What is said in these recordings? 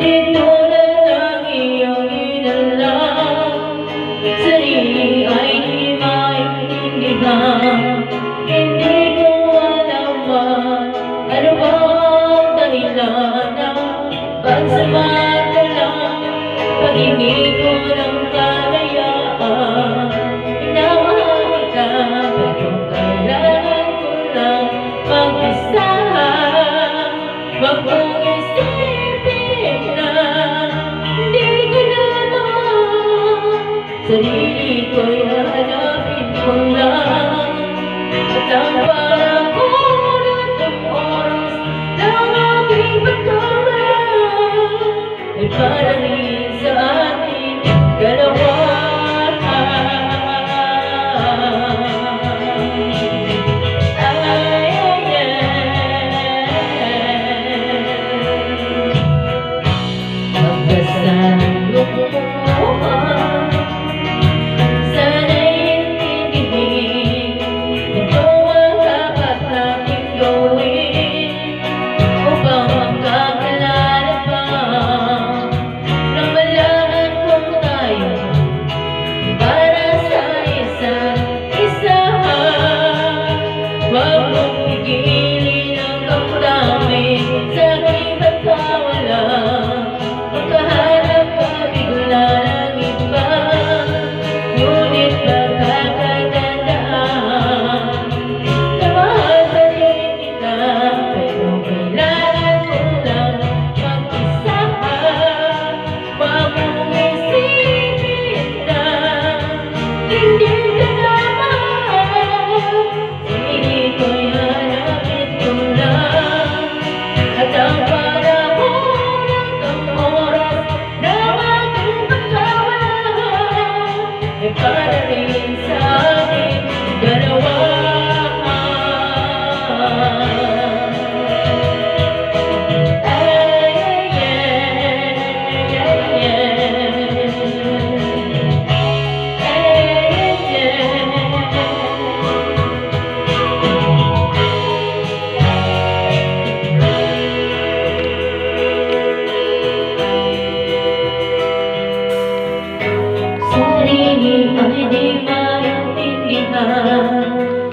Dito na lang iyong inalang, sarili ay di maintindihan. Hindi ko alam ano bang dahilan ng pansamantala, pag-ibig ko ng kalayaan. Minamahal kita pero kailangan ko lang mag-isa. Wag mong isipin na hindi ko naman, sarili ko'y hahanapin ko lang. At ang parang oras ng oras ng aking pagkawalan ay para rin sa ating dalawa.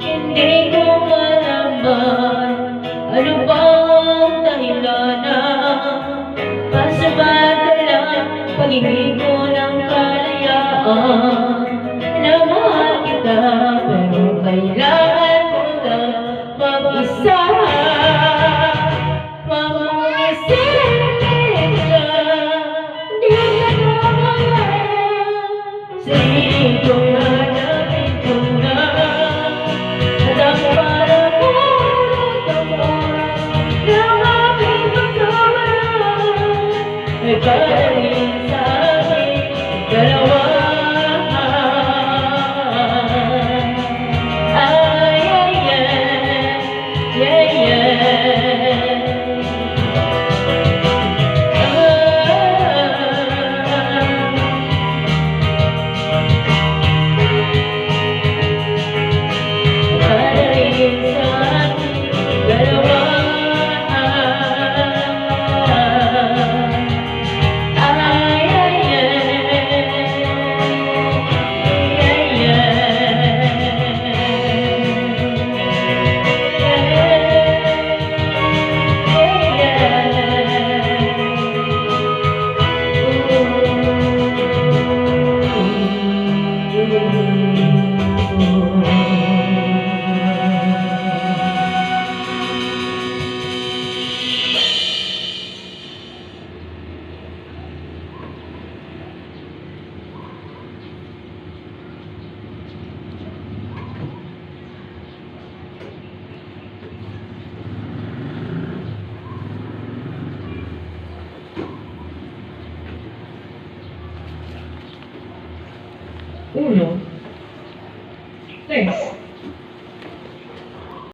Hindi ko malaman ano bang dahilan ng pansamantala, pag-ibig ko ng kalayaan. Minamahal kita pero kailangan ko lang mag-isa. Wag mong isipin na hindi ka naman, sarili ko para rin sa ating dalawa. Uno, tres.